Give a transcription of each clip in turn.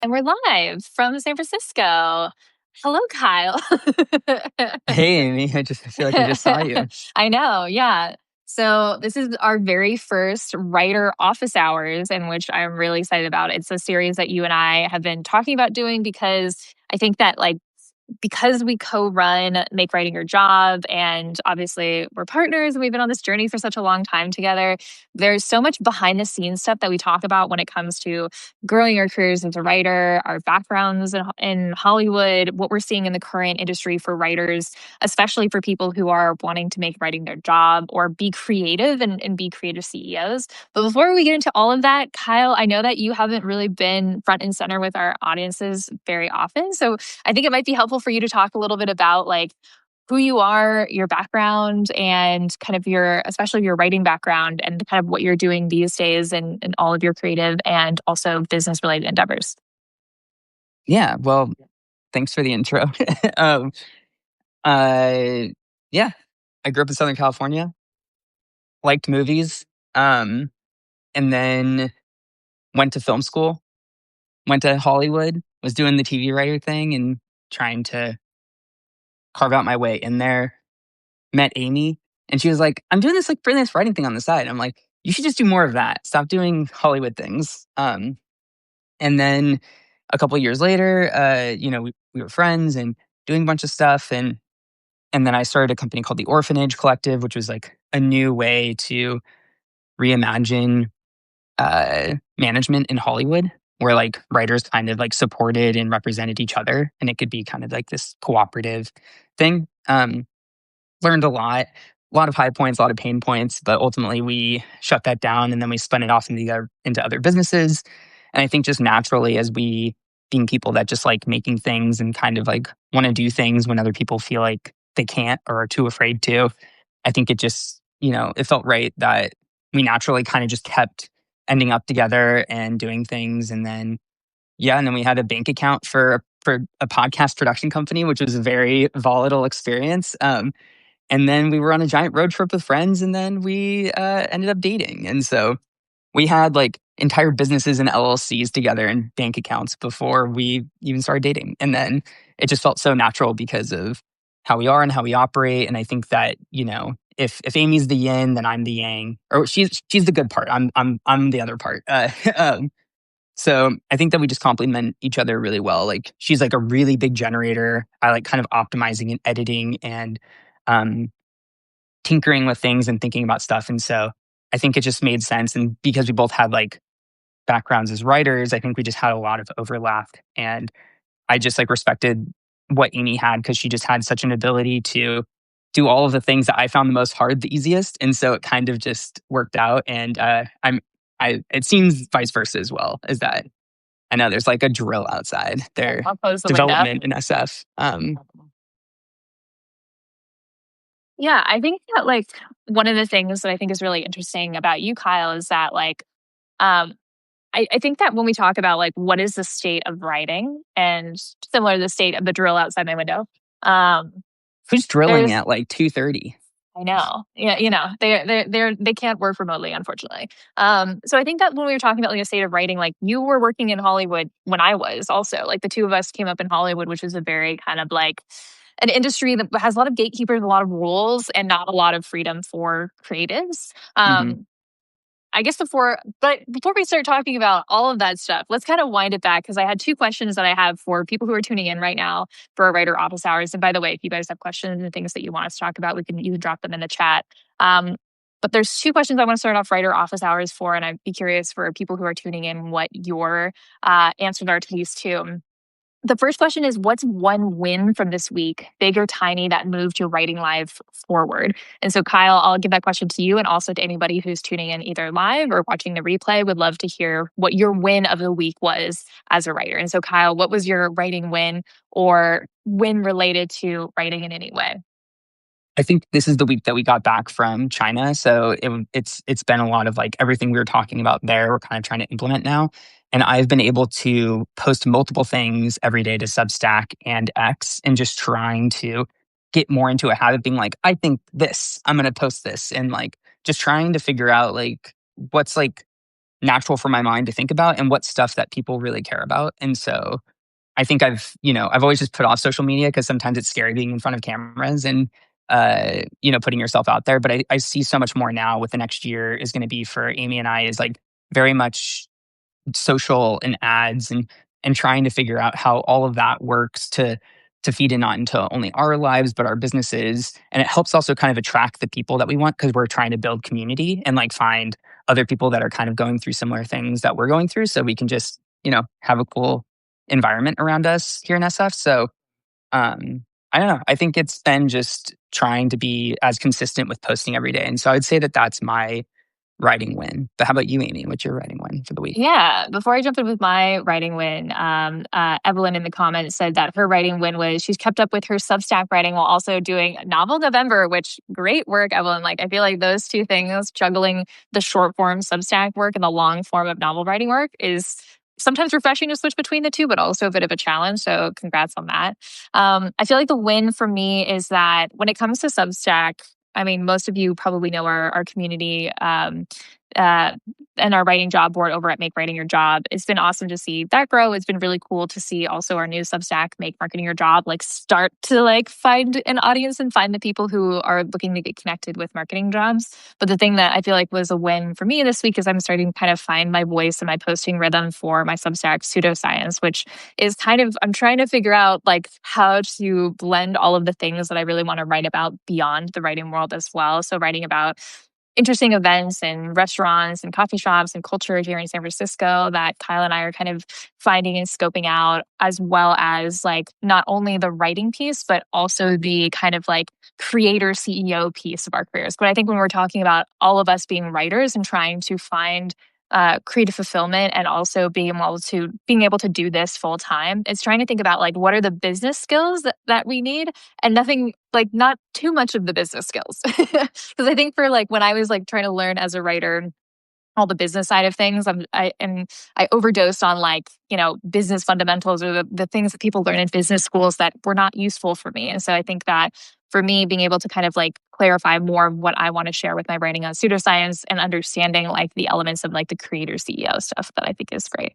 And we're live from San Francisco. Hello, Kyle. Hey, Amy, I feel like I just saw you. I know, yeah. So, this is our very first writer office hours, in which I'm really excited about. It's a series that you and I have been talking about doing because I think that, like, because we co-run Make Writing Your Job, and obviously we're partners and we've been on this journey for such a long time together, there's so much behind the scenes stuff that we talk about when it comes to growing our careers as a writer, our backgrounds in Hollywood, what we're seeing in the current industry for writers, especially for people who are wanting to make writing their job or be creative and be creative CEOs. But before we get into all of that, Kyle, I know that you haven't really been front and center with our audiences very often. So I think it might be helpful for you to talk a little bit about, like, who you are, your background, and kind of especially your writing background, and kind of what you're doing these days in all of your creative and also business related endeavors. Yeah, well, thanks for the intro. um, uh, yeah, I grew up in Southern California, liked movies, um, and then went to film school, went to Hollywood, was doing the TV writer thing and trying to carve out my way in there. Met Amy, and she was like, "I'm doing this like freelance writing thing on the side." I'm like, "You should just do more of that. Stop doing Hollywood things." And then a couple of years later, we were friends and doing a bunch of stuff, and then I started a company called the Orphanage Collective, which was like a new way to reimagine management in Hollywood, where like writers kind of like supported and represented each other, and it could be kind of like this cooperative thing. Learned a lot of high points, a lot of pain points, but ultimately we shut that down and then we spun it off into other businesses. And I think just naturally, as we being people that just like making things and kind of like want to do things when other people feel like they can't or are too afraid to, I think it just, it felt right that we naturally kind of just kept ending up together and doing things. And then, yeah, and then we had a bank account for a podcast production company, which was a very volatile experience. And then we were on a giant road trip with friends, and then we ended up dating. And so we had like entire businesses and LLCs together and bank accounts before we even started dating. And then it just felt so natural because of how we are and how we operate. And I think that, if Amy's the yin, then I'm the yang, or she's the good part. I'm the other part. So I think that we just complement each other really well. Like she's like a really big generator. I like kind of optimizing and editing and um, tinkering with things and thinking about stuff. And so I think it just made sense. And because we both had like backgrounds as writers, I think we just had a lot of overlap. And I just like respected what Amy had because she just had such an ability to do all of the things that I found the most hard, the easiest. And so it kind of just worked out. And it seems vice versa as well, is that I know there's like a drill outside there, I'll close the window. development in SF. Yeah, I think that, like, one of the things that I think is really interesting about you, Kyle, is that, like, um, I think that when we talk about, like, what is the state of writing, and similar to the state of the drill outside my window, um, Who's drilling there's at like 2:30? I know. Yeah, they can't work remotely, unfortunately. So I think that when we were talking about, like, a state of writing, like, you were working in Hollywood when I was also. Like, the two of us came up in Hollywood, which is a very kind of like an industry that has a lot of gatekeepers, a lot of rules, and not a lot of freedom for creatives. Hmm. I guess before we start talking about all of that stuff, let's kind of wind it back, because I had two questions that I have for people who are tuning in right now for our writer office hours. And by the way, if you guys have questions and things that you want us to talk about, you can drop them in the chat. Um, but there's two questions I want to start off writer office hours for, and I'd be curious for people who are tuning in what your answers are to these two. The first question is, what's one win from this week, big or tiny, that moved your writing life forward? And so, Kyle, I'll give that question to you, and also to anybody who's tuning in either live or watching the replay. Would love to hear what your win of the week was as a writer. And so, Kyle, what was your writing win, or win related to writing in any way? I think this is the week that we got back from China, so it's been a lot of like everything we were talking about there. We're kind of trying to implement now, and I've been able to post multiple things every day to Substack and X, and just trying to get more into a habit, being like, I think this, I'm going to post this, and like just trying to figure out like what's like natural for my mind to think about and what stuff that people really care about. And so I think I've always just put off social media because sometimes it's scary being in front of cameras and, putting yourself out there. But I see so much more now with the next year is going to be for Amy and I is like very much social and ads and trying to figure out how all of that works to feed in not into only our lives but our businesses, and it helps also kind of attract the people that we want because we're trying to build community and like find other people that are kind of going through similar things that we're going through so we can just have a cool environment around us here in SF. So I don't know, I think it's been just trying to be as consistent with posting every day, and so I would say that that's my writing win. But how about you, Amy? What's your writing win for the week? Yeah, before I jump in with my writing win, Evelyn in the comments said that her writing win was she's kept up with her Substack writing while also doing Novel November, which great work, Evelyn. Like, I feel like those two things, juggling the short form Substack work and the long form of novel writing work, is sometimes refreshing to switch between the two, but also a bit of a challenge. So, congrats on that. I feel like the win for me is that when it comes to Substack, I mean, most of you probably know our community. Uh, and our writing job board over at Make Writing Your Job. It's been awesome to see that grow. It's been really cool to see also our new Substack, Make Marketing Your Job, like start to like find an audience and find the people who are looking to get connected with marketing jobs. But the thing that I feel like was a win for me this week is I'm starting to kind of find my voice and my posting rhythm for my Substack Pseudoscience, which is kind of, I'm trying to figure out like how to blend all of the things that I really want to write about beyond the writing world as well. So writing about interesting events and restaurants and coffee shops and culture here in San Francisco that Kyle and I are kind of finding and scoping out, as well as like not only the writing piece, but also the kind of like creator CEO piece of our careers. But I think when we're talking about all of us being writers and trying to find creative fulfillment and also being able to do this full time, it's trying to think about like what are the business skills that we need, and nothing like not too much of the business skills. Because I think for like when I was like trying to learn as a writer all the business side of things. I overdosed on like, business fundamentals or the things that people learn in business schools that were not useful for me. And so I think that for me, being able to kind of like clarify more of what I want to share with my writing on pseudoscience and understanding like the elements of like the creator CEO stuff that I think is great.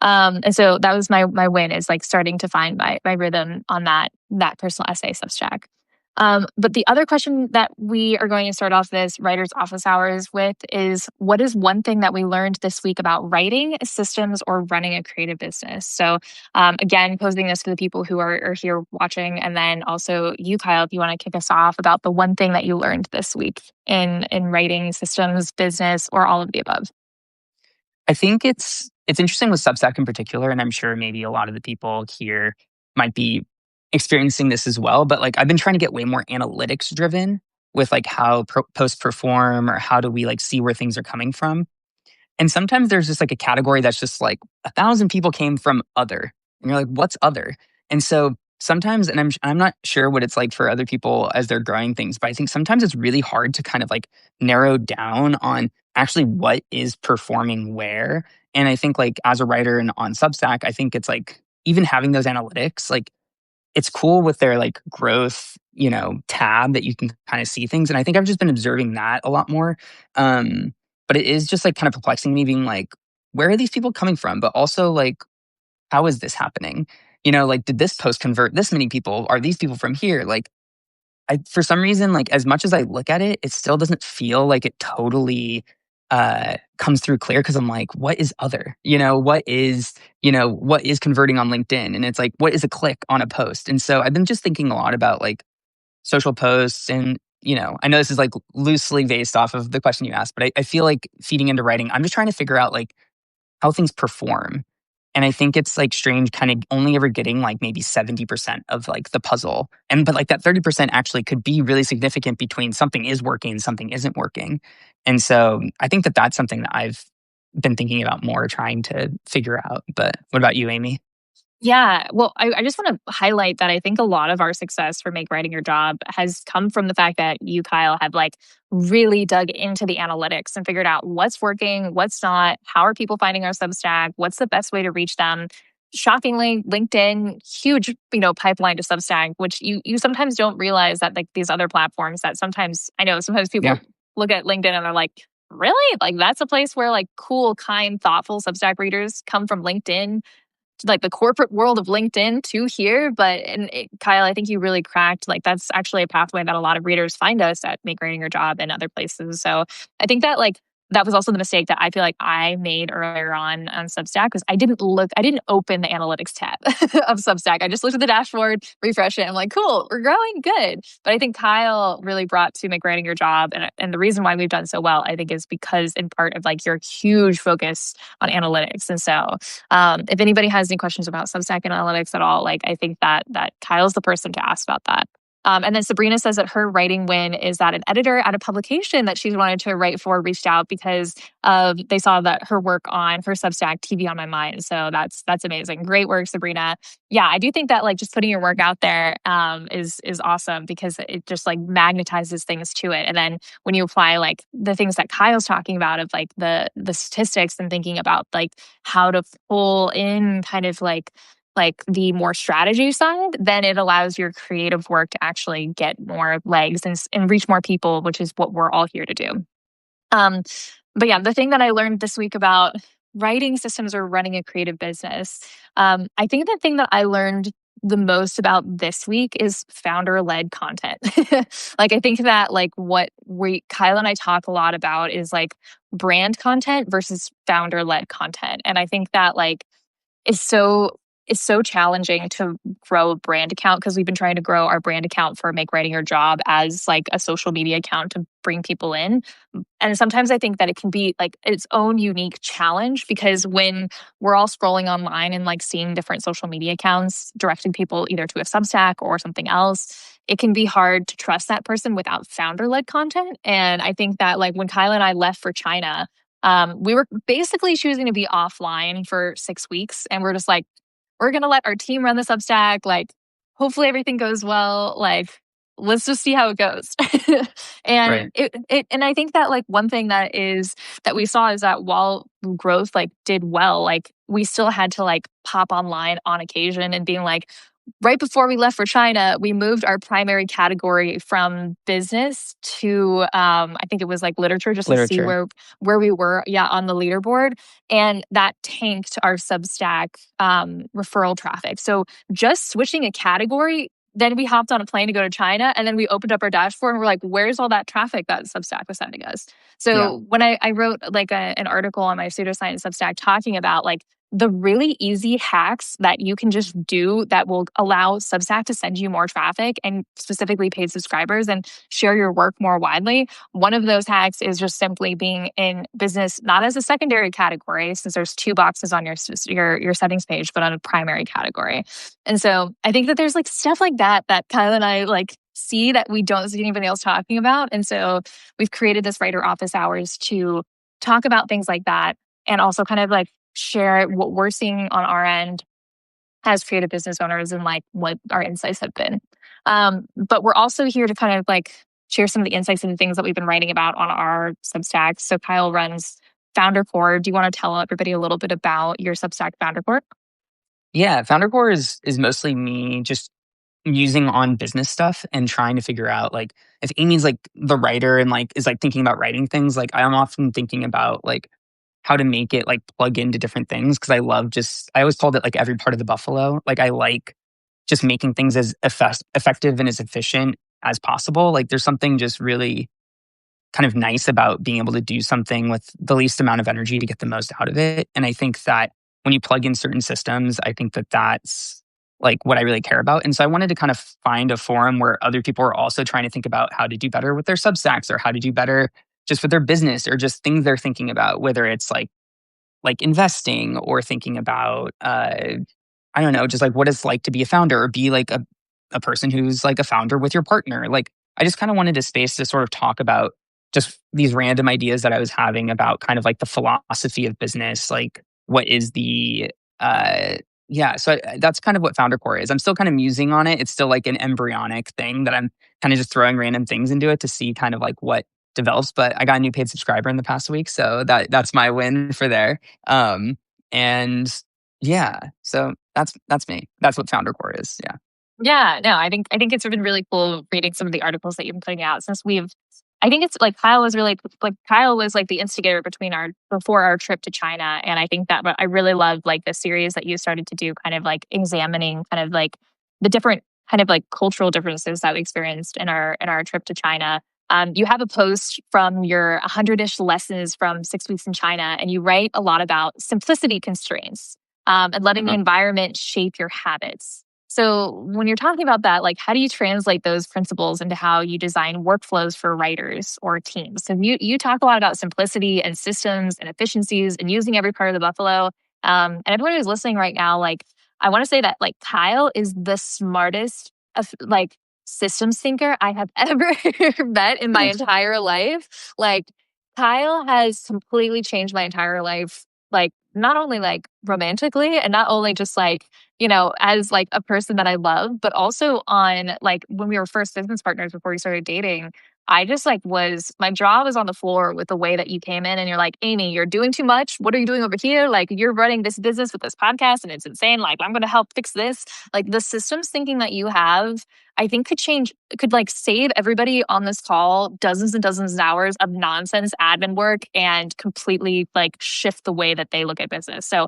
And so that was my win, is like starting to find my rhythm on that personal essay Substack. But the other question that we are going to start off this writer's office hours with is, what is one thing that we learned this week about writing, systems, or running a creative business? So again, posing this to the people who are here watching, and then also you, Kyle, if you want to kick us off about the one thing that you learned this week in writing, systems, business, or all of the above. I think it's interesting with Substack in particular, and I'm sure maybe a lot of the people here might be experiencing this as well. But like I've been trying to get way more analytics driven with like how posts perform or how do we like see where things are coming from. And sometimes there's just like a category that's just like 1,000 people came from other. And you're like, what's other? And so sometimes, and I'm not sure what it's like for other people as they're growing things, but I think sometimes it's really hard to kind of like narrow down on actually what is performing where. And I think like as a writer and on Substack, I think it's like even having those analytics, like it's cool with their like growth, tab that you can kind of see things. And I think I've just been observing that a lot more. But it is just like kind of perplexing me being like, where are these people coming from? But also like, how is this happening? Like, did this post convert this many people? Are these people from here? Like, for some reason, like as much as I look at it, it still doesn't feel like it totally comes through clear because I'm like, what is other? What is converting on LinkedIn? And it's like, what is a click on a post? And so I've been just thinking a lot about like social posts and I know this is like loosely based off of the question you asked, but I feel like feeding into writing, I'm just trying to figure out like how things perform. And I think it's like strange kind of only ever getting like maybe 70% of like the puzzle. But like that 30% actually could be really significant between something is working and something isn't working. And so I think that that's something that I've been thinking about more, trying to figure out. But what about you, Amy? Yeah. Well, I just want to highlight that I think a lot of our success for Make Writing Your Job has come from the fact that you, Kyle, have like really dug into the analytics and figured out what's working, what's not, how are people finding our Substack, what's the best way to reach them. Shockingly, LinkedIn, huge, pipeline to Substack, which you sometimes don't realize that like these other platforms that sometimes I know sometimes Yeah. people look at LinkedIn and they're like, really? Like that's a place where like cool, kind, thoughtful Substack readers come from LinkedIn, like the corporate world of LinkedIn to here. But Kyle, I think you really cracked like that's actually a pathway that a lot of readers find us at Make Writing Your Job and other places. So I think that like that was also the mistake that I feel like I made earlier on Substack because I didn't open the analytics tab of Substack. I just looked at the dashboard, refresh it. I'm like, cool, we're growing good. But I think Kyle really brought to Make Writing Your Job. And the reason why we've done so well, I think, is because in part of like your huge focus on analytics. And so if anybody has any questions about Substack analytics at all, like I think that Kyle's the person to ask about that. And then Sabrina says that her writing win is that an editor at a publication that she's wanted to write for reached out because they saw that her work on her Substack TV on My Mind. So that's amazing. Great work, Sabrina. Yeah, I do think that like just putting your work out there is awesome because it just like magnetizes things to it. And then when you apply like the things that Kyle's talking about of like the statistics and thinking about like how to pull in kind of like the more strategy side, then it allows your creative work to actually get more legs and reach more people, which is what we're all here to do. Um, but yeah, the thing that I learned this week about writing systems or running a creative business, I think the thing that I learned the most about this week is founder led content. Like, I think that like what Kyle and I talk a lot about is like brand content versus founder led content. And I think that like it's so it's so challenging to grow a brand account because we've been trying to grow our brand account for Make Writing Your Job as like a social media account to bring people in. And sometimes I think that it can be like its own unique challenge because when we're all scrolling online and like seeing different social media accounts directing people either to a Substack or something else, it can be hard to trust that person without founder led content. And I think that like when Kyla and I left for China, we were basically choosing to be offline for 6 weeks. And we're just like, we're going to let our team run the Substack. Like, hopefully everything goes well. Like, let's just see how it goes. Right. And and I think that like one thing that we saw is that while growth like did well, like we still had to like pop online on occasion and being like, right before we left for China, we moved our primary category from business to I think it was like literature, just to see Literature. where we were, yeah, on the leaderboard, and that tanked our Substack referral traffic. So just switching a category. Then we hopped on a plane to go to China, and then we opened up our dashboard and we're like, "Where's all that traffic that Substack was sending us?" Yeah. So when I wrote like an article on my pseudoscience Substack talking about like the really easy hacks that you can just do that will allow Substack to send you more traffic and specifically paid subscribers and share your work more widely. One of those hacks is just simply being in business, not as a secondary category, since there's two boxes on your settings page, but on a primary category. And so I think that there's like stuff like that Kyle and I like see that we don't see anybody else talking about. And so we've created this writer office hours to talk about things like that and also kind of like share what we're seeing on our end as creative business owners and like what our insights have been. But we're also here to kind of like share some of the insights and things that we've been writing about on our Substack. So Kyle runs Founder Core. Do you want to tell everybody a little bit about your Substack Founder Core? Yeah. Founder Core is mostly me just using on business stuff and trying to figure out like if Amy's like the writer and like is like thinking about writing things, like I'm often thinking about like how to make it like plug into different things because I love just I always called it like every part of the buffalo. Like I like just making things as effective and as efficient as possible. Like there's something just really kind of nice about being able to do something with the least amount of energy to get the most out of it. And I think that when you plug in certain systems, I think that that's like what I really care about. And so I wanted to kind of find a forum where other people are also trying to think about how to do better with their Substacks or how to do better just with their business or just things they're thinking about, whether it's like investing or thinking about I don't know, just like what it's like to be a founder or be like a person who's like a founder with your partner. Like I just kind of wanted a space to sort of talk about just these random ideas that I was having about kind of like the philosophy of business, like what is the yeah, so that's kind of what Founder Core is. I'm still kind of musing on it. It's still like an embryonic thing that I'm kind of just throwing random things into it to see kind of like what develops. But I got a new paid subscriber in the past week, so that's my win for there. And yeah, so that's me. That's what Founder Core is. Yeah. Yeah, no, I think it's been really cool reading some of the articles that you've been putting out since we've I think it's like Kyle was like the instigator between our before our trip to China, and I think that I really loved like the series that you started to do, kind of like examining kind of like the different kind of like cultural differences that we experienced in our trip to China. You have a post from your 100-ish lessons from 6 weeks in China, and you write a lot about simplicity constraints and letting the Uh-huh. environment shape your habits. So when you're talking about that, like how do you translate those principles into how you design workflows for writers or teams? So you talk a lot about simplicity and systems and efficiencies and using every part of the buffalo. And everyone who's listening right now, like I want to say that like Kyle is the smartest of like systems thinker I have ever met in my Thanks. entire life. Like Kyle has completely changed my entire life. Like not only like romantically and not only just like as like a person that I love, but also on like when we were first business partners before we started dating, I just like my jaw was on the floor with the way that you came in and you're like, Amy, you're doing too much. What are you doing over here? Like you're running this business with this podcast and it's insane. Like I'm going to help fix this. Like the systems thinking that you have, I think could like save everybody on this call dozens and dozens of hours of nonsense admin work and completely like shift the way that they look at business. So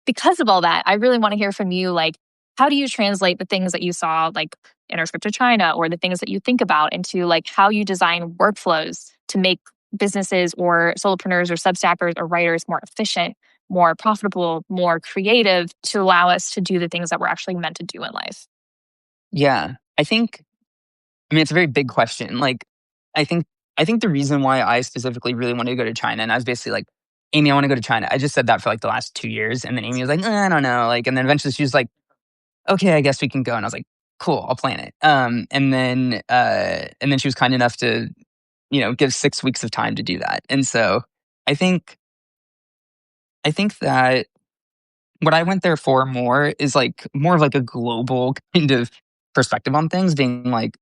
because of all that, I really want to hear from you. Like, how do you translate the things that you saw, like in our trip to China, or the things that you think about into like how you design workflows to make businesses or solopreneurs or substackers or writers more efficient, more profitable, more creative to allow us to do the things that we're actually meant to do in life? Yeah. I mean, it's a very big question. Like, I think I think the reason why I specifically really wanted to go to China, and I was basically like, Amy, I want to go to China. I just said that for like the last 2 years. And then Amy was like, I don't know. Like, and then eventually she was like, okay, I guess we can go. And I was like, cool, I'll plan it. And then she was kind enough to, give 6 weeks of time to do that. And so I think I think that what I went there for more is like more of like a global kind of perspective on things, being like,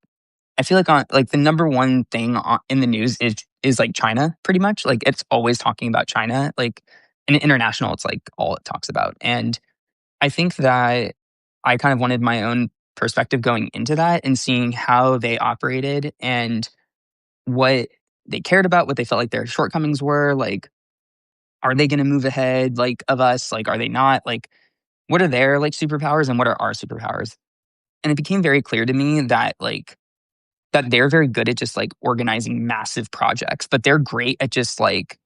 I feel like on like the number one thing in the news is like China, pretty much. Like it's always talking about China. Like in international, it's like all it talks about. And I think that I kind of wanted my own perspective going into that and seeing how they operated and what they cared about, what they felt like their shortcomings were. Like, are they going to move ahead like of us? Like, are they not? Like, what are their like superpowers and what are our superpowers? And it became very clear to me that that they're very good at just like organizing massive projects, but they're great at just like,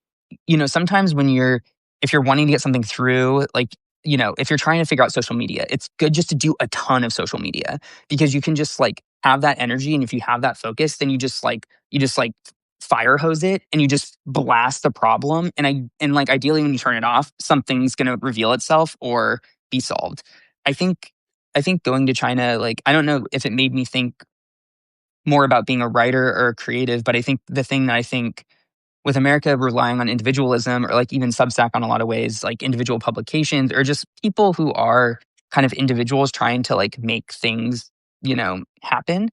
sometimes if you're wanting to get something through, like, if you're trying to figure out social media, it's good just to do a ton of social media because you can just like have that energy. And if you have that focus, then you just like fire hose it and you just blast the problem. And like ideally when you turn it off, something's going to reveal itself or be solved. I think, I think going to China, like, I don't know if it made me think more about being a writer or a creative. But I think the thing that I think with America relying on individualism or like even Substack on a lot of ways, like individual publications or just people who are kind of individuals trying to like make things, happen.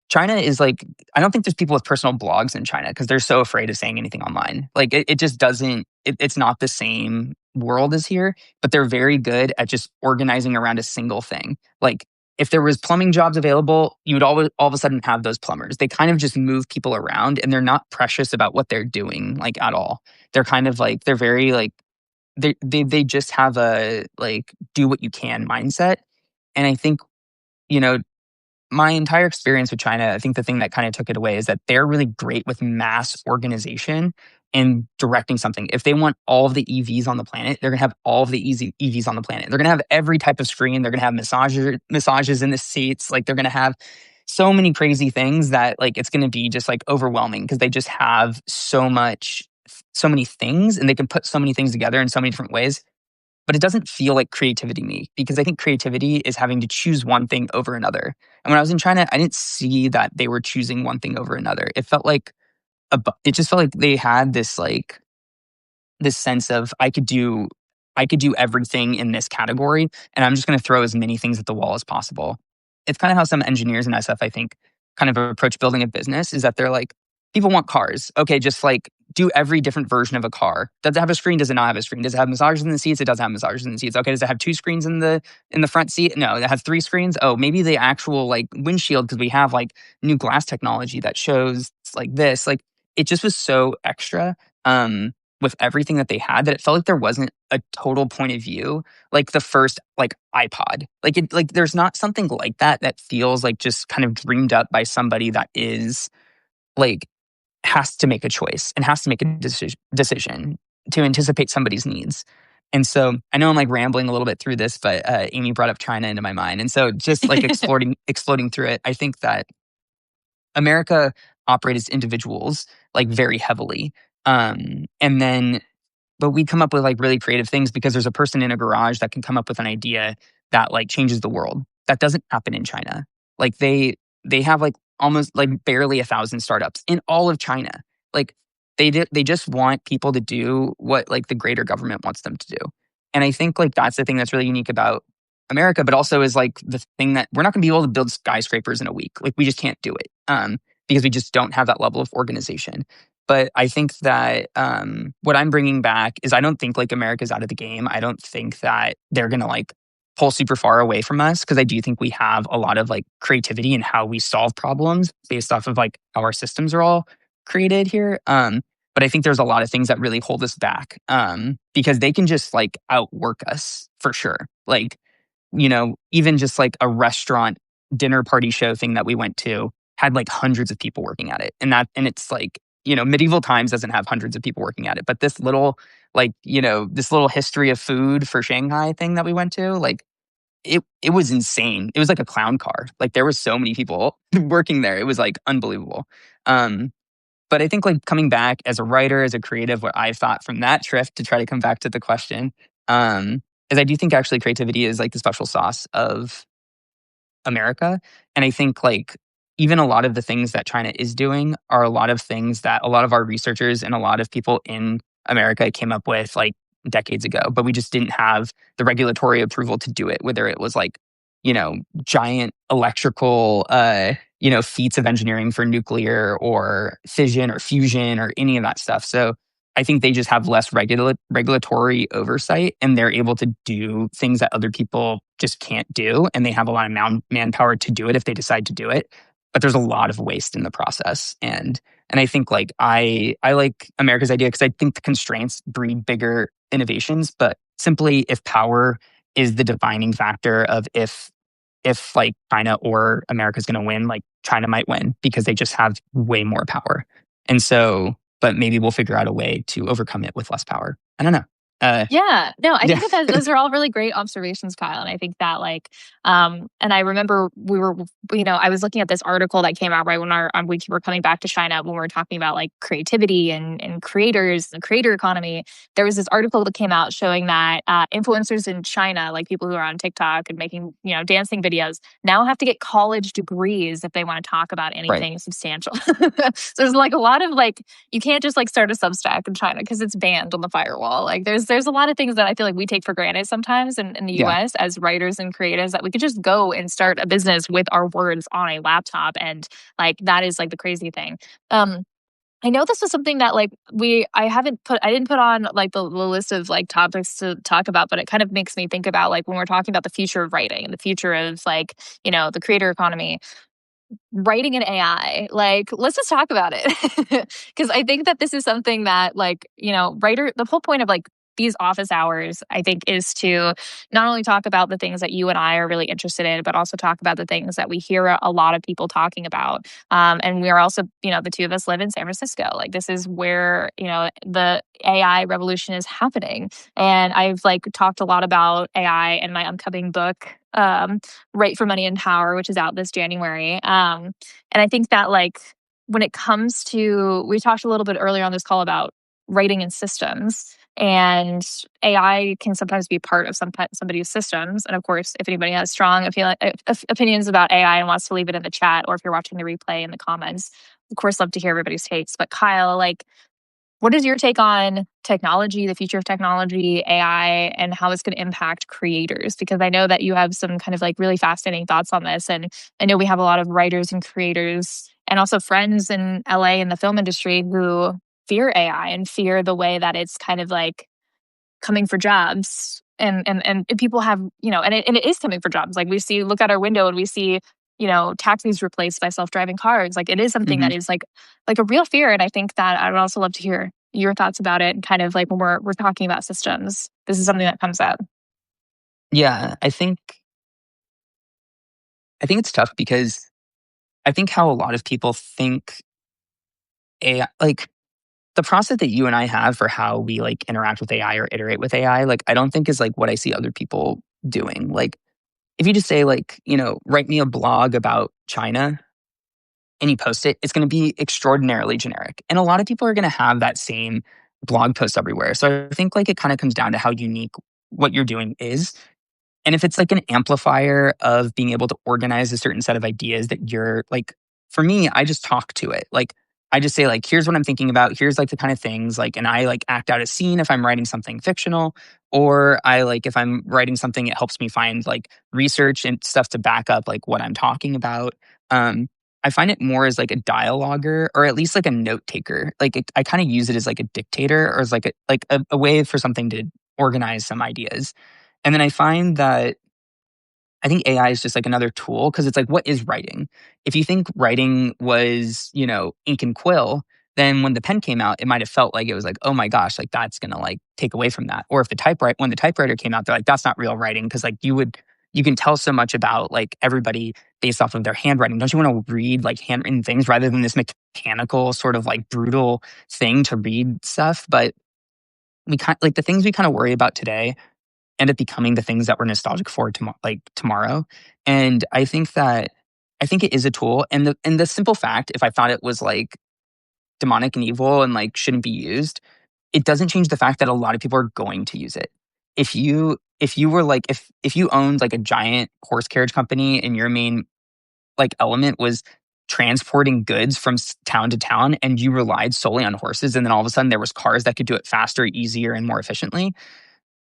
China is like, I don't think there's people with personal blogs in China because they're so afraid of saying anything online. Like it just doesn't, it's not the same world as here, but they're very good at just organizing around a single thing. Like if there was plumbing jobs available, you would always all of a sudden have those plumbers. They kind of just move people around and they're not precious about what they're doing like at all. They're kind of like, they're very like, they just have a like do what you can mindset. And I think, you know, my entire experience with China, I think the thing that kind of took it away is that they're really great with mass organization and directing something. If they want all of the EVs on the planet, they're going to have all of the easy EVs on the planet. They're going to have every type of screen. They're going to have massages in the seats. Like they're going to have so many crazy things that like it's going to be just like overwhelming because they just have so many things and they can put so many things together in so many different ways, but it doesn't feel like creativity to me because I think creativity is having to choose one thing over another. And when I was in China, I didn't see that they were choosing one thing over another. It felt like it just felt like they had this sense of I could do everything in this category and I'm just going to throw as many things at the wall as possible. It's kind of how some engineers in SF I think kind of approach building a business is that they're like people want cars. Okay, just like do every different version of a car. Does it have a screen? Does it not have a screen? Does it have massages in the seats? It doesn't have massages in the seats. Okay, does it have two screens in the front seat? No, it has three screens. Oh, maybe the actual like windshield because we have like new glass technology that shows artists, like this, like it just was so extra with everything that they had that it felt like there wasn't a total point of view like the first like iPod. Like there's not something like that that feels like just kind of dreamed up by somebody that is like has to make a choice and has to make a decision to anticipate somebody's needs. And so I know I'm like rambling a little bit through this, but Amy brought up China into my mind. And so just like exploding through it, I think that America operates as individuals like very heavily. And then but we come up with like really creative things because there's a person in a garage that can come up with an idea that like changes the world. That doesn't happen in China. Like they have like almost like barely 1,000 startups in all of China. Like they just want people to do what like the greater government wants them to do. And I think like that's the thing that's really unique about America, but also is like the thing that we're not going to be able to build skyscrapers in a week. Like we just can't do it because we just don't have that level of organization. But I think that what I'm bringing back is I don't think like America's out of the game. I don't think that they're going to like pull super far away from us because I do think we have a lot of like creativity in how we solve problems based off of like how our systems are all created here. But I think there's a lot of things that really hold us back because they can just like outwork us for sure. Like, even just like a restaurant dinner party show thing that we went to had like hundreds of people working at it. And it's like, medieval times doesn't have hundreds of people working at it. But this little, like, this little history of food for Shanghai thing that we went to, like, it was insane. It was like a clown car. Like there was so many people working there. It was like unbelievable. But I think like coming back as a writer, as a creative, what I thought from that trip to try to come back to the question, is I do think actually creativity is like the special sauce of America. And I think like even a lot of the things that China is doing are a lot of things that a lot of our researchers and a lot of people in America came up with like decades ago, but we just didn't have the regulatory approval to do it, whether it was like, giant electrical, feats of engineering for nuclear or fission or fusion or any of that stuff. So I think they just have less regulatory oversight and they're able to do things that other people just can't do. And they have a lot of manpower to do it if they decide to do it. But there's a lot of waste in the process. And I think like I like America's idea because I think the constraints breed bigger innovations. But simply if power is the defining factor of if like China or America's going to win, like China might win because they just have way more power. And so, but maybe we'll figure out a way to overcome it with less power. I don't know. Yeah, no, I Yeah. think that those are all really great observations, Kyle. And I think that like, and I remember I was looking at this article that came out right when we were coming back to China when we were talking about like creativity and creators, the creator economy. There was this article that came out showing that influencers in China, like people who are on TikTok and making, dancing videos, now have to get college degrees if they want to talk about Right. anything substantial. So there's like a lot of like, you can't just like start a Substack in China because it's banned on the firewall. Like there's a lot of things that I feel like we take for granted sometimes in the Yeah. US as writers and creatives that we could just go and start a business with our words on a laptop. And like that is like the crazy thing. I know this was something that like I didn't put on like the list of like topics to talk about, but it kind of makes me think about like when we're talking about the future of writing and the future of like, the creator economy, writing in AI. Like, let's just talk about it. Because I think that this is something that, like, the whole point of like these office hours, I think, is to not only talk about the things that you and I are really interested in, but also talk about the things that we hear a lot of people talking about. And we are also, the two of us live in San Francisco. Like, this is where, the AI revolution is happening. And I've like talked a lot about AI in my upcoming book, Write for Money and Power, which is out this January. And I think that like when it comes to, we talked a little bit earlier on this call about writing in systems, and AI can sometimes be part of somebody's systems. And of course, if anybody has strong opinions about AI and wants to leave it in the chat, or if you're watching the replay in the comments, of course, love to hear everybody's takes. But Kyle, like, what is your take on technology, the future of technology, AI, and how it's going to impact creators? Because I know that you have some kind of like really fascinating thoughts on this. And I know we have a lot of writers and creators and also friends in LA in the film industry who fear AI and fear the way that it's kind of like coming for jobs. And people have, and it is coming for jobs. Like we see, look out our window and we see taxis replaced by self-driving cars. Like it is something Mhm. that is like a real fear. And I think that I would also love to hear your thoughts about it and kind of like when we're talking about systems, this is something that comes up. Yeah, I think it's tough because I think how a lot of people think AI, like the process that you and I have for how we like interact with AI or iterate with AI, like I don't think is like what I see other people doing. Like if you just say like, write me a blog about China and you post it, it's going to be extraordinarily generic. And a lot of people are going to have that same blog post everywhere. So I think like it kind of comes down to how unique what you're doing is. And if it's like an amplifier of being able to organize a certain set of ideas that you're like, for me, I just talk to it. Like, I just say, like, here's what I'm thinking about. Here's like the kind of things, like, and I like act out a scene if I'm writing something fictional, or I like if I'm writing something, it helps me find like research and stuff to back up like what I'm talking about. Um, I find it more as like a dialoguer or at least like a note taker. Like, I kind of use it as like a dictator or as like a way for something to organize some ideas. And then I find that I think AI is just like another tool because it's like, what is writing? If you think writing was, ink and quill, then when the pen came out, it might have felt like it was like, oh my gosh, like that's gonna like take away from that. Or if when the typewriter came out, they're like, that's not real writing because like you can tell so much about like everybody based off of their handwriting. Don't you want to read like handwritten things rather than this mechanical sort of like brutal thing to read stuff? But we kind like the things we kind of worry about today end up becoming the things that we're nostalgic for tomorrow. And I think it is a tool. And the simple fact, if I thought it was like demonic and evil and like shouldn't be used, it doesn't change the fact that a lot of people are going to use it. If you were like if you owned like a giant horse carriage company and your main like element was transporting goods from town to town and you relied solely on horses and then all of a sudden there was cars that could do it faster, easier and more efficiently,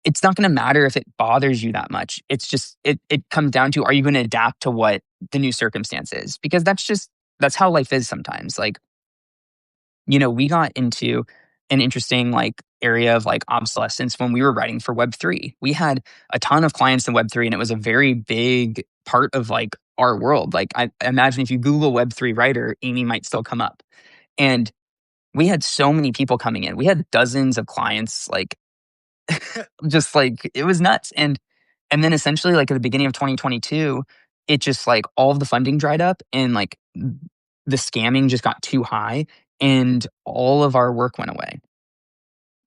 it's not gonna matter if it bothers you that much. It's just it comes down to, are you gonna adapt to what the new circumstance is? Because that's how life is sometimes. Like, we got into an interesting, like, area of, like, obsolescence when we were writing for Web3. We had a ton of clients in Web3, and it was a very big part of, like, our world. Like, I imagine if you Google Web3 writer, Amy might still come up. And we had so many people coming in. We had dozens of clients, like, just like it was nuts. And then essentially like at the beginning of 2022, it just like all of the funding dried up and like the scamming just got too high and all of our work went away.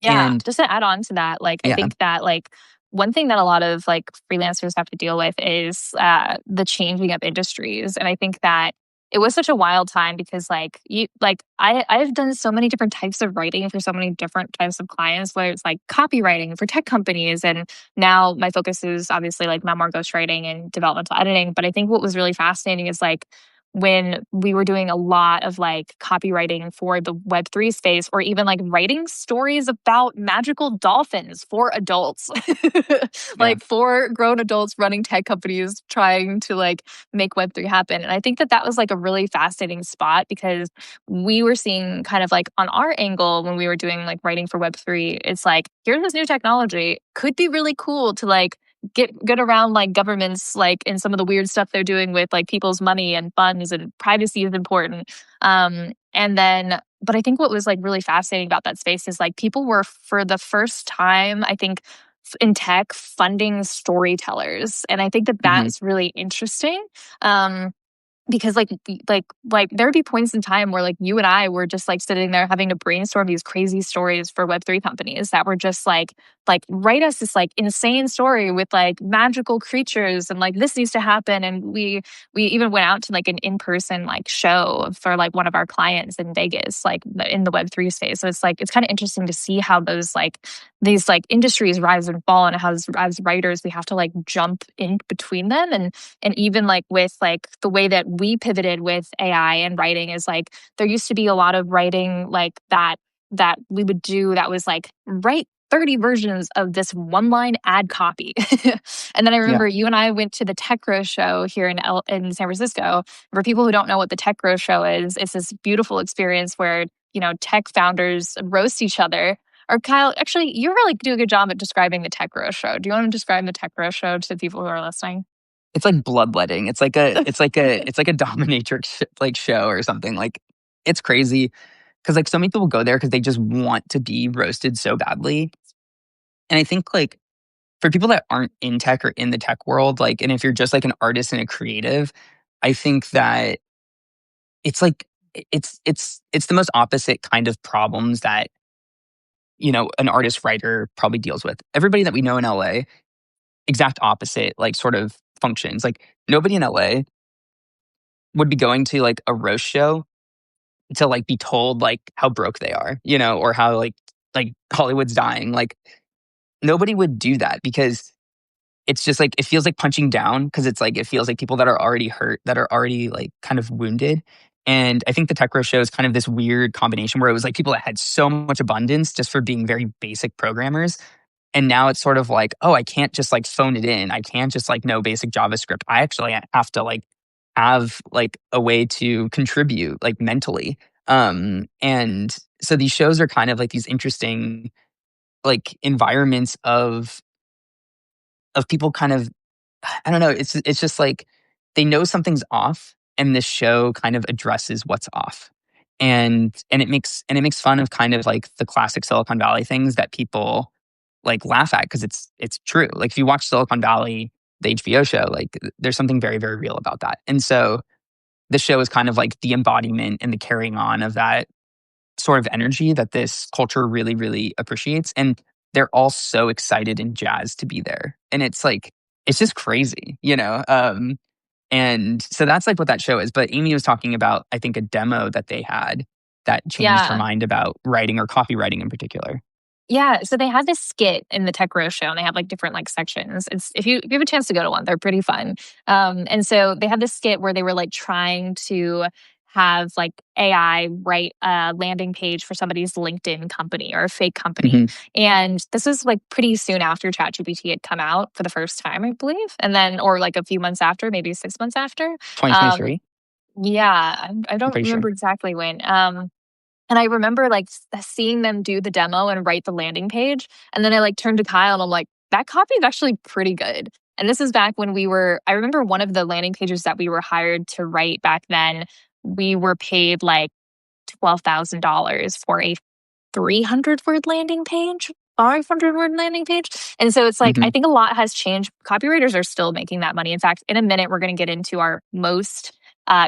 Yeah, And just to add on to that, like, I yeah. think that, like, one thing that a lot of, like, freelancers have to deal with is, the changing of industries, and I think that it was such a wild time because, like, I've done so many different types of writing for so many different types of clients, whether it's, like, copywriting for tech companies, and now my focus is obviously, like, memoir ghostwriting and developmental editing, but I think what was really fascinating is, like, when we were doing a lot of like copywriting for the Web3 space, or even like writing stories about magical dolphins for adults, Yeah. like for grown adults running tech companies trying to like make Web3 happen. And I think that that was like a really fascinating spot because we were seeing kind of like on our angle when we were doing like writing for Web3, it's like, here's this new technology, could be really cool to like get around like governments like in some of the weird stuff they're doing with like people's money and funds, and privacy is important. And then but I think what was like really fascinating about that space is like people were for the first time, I think, in tech funding storytellers, and I think that Hmm. that's really interesting. um because like there would be points in time where like you and I were just like sitting there having to brainstorm these crazy stories for Web3 companies that were just like write us this like insane story with like magical creatures and like this needs to happen. And we even went out to like an in-person like show for like one of our clients in Vegas, like in the Web3 space. So it's like it's kind of interesting to see how those like these like industries rise and fall, and how as writers we have to like jump in between them. And even like with like the way that we pivoted with AI and writing is like there used to be a lot of writing like that we would do that was like write 30 versions of this one line ad copy. And then I Yeah. remember you and I went to the Tech Grow show here in San Francisco. For people who don't know what the Tech Grow show is, it's this beautiful experience where, tech founders roast each other. Or Kyle, actually, you really do a good job at describing the Tech Grow show. Do you want to describe the Tech Grow show to the people who are listening? it's like bloodletting. It's like a dominatrix like show or something. Like it's crazy because like so many people go there because they just want to be roasted so badly. And I think like for people that aren't in tech or in the tech world, like, and if you're just like an artist and a creative, I think that it's like it's the most opposite kind of problems that an artist writer probably deals with. Everybody that we know in LA, exact opposite, like sort of functions. Like nobody in LA would be going to like a roast show to like be told like how broke they are, or how like Hollywood's dying. Like nobody would do that because it's just like it feels like punching down because it's like it feels like people that are already hurt, that are already like kind of wounded. And I think the tech roast show is kind of this weird combination where it was like people that had so much abundance just for being very basic programmers. And now it's sort of like, oh, I can't just like phone it in. I can't just like know basic JavaScript. I actually have to like have like a way to contribute like mentally. And so these shows are kind of like these interesting like environments of people kind of, I don't know, it's just like they know something's off and this show kind of addresses what's off. And it makes fun of kind of like the classic Silicon Valley things that people like laugh at because it's true. Like if you watch Silicon Valley, the HBO show, like there's something very, very real about that. And so this show is kind of like the embodiment and the carrying on of that sort of energy that this culture really, really appreciates. And they're all so excited and jazzed to be there. And it's like, it's just crazy. And so that's like what that show is. But Amy was talking about, I think, a demo that they had that changed her Yeah. mind about writing or copywriting in particular. Yeah, so they had this skit in the Tech Row show, and they have like different like sections. It's if you have a chance to go to one, they're pretty fun. And so they had this skit where they were like trying to have like AI write a landing page for somebody's LinkedIn company or a fake company. Hmm. And this was like pretty soon after ChatGPT had come out for the first time, I believe, and then or like a few months after, maybe 6 months after. Um, 2023, yeah, I I'm don't pretty sure. remember exactly when. And I remember like seeing them do the demo and write the landing page. And then I like turned to Kyle and I'm like, that copy is actually pretty good. And this is back when I remember one of the landing pages that we were hired to write back then, we were paid like $12,000 for a 300 word landing page, 500 word landing page. And so it's like, Hmm. I think a lot has changed. Copywriters are still making that money. In fact, in a minute, we're going to get into our most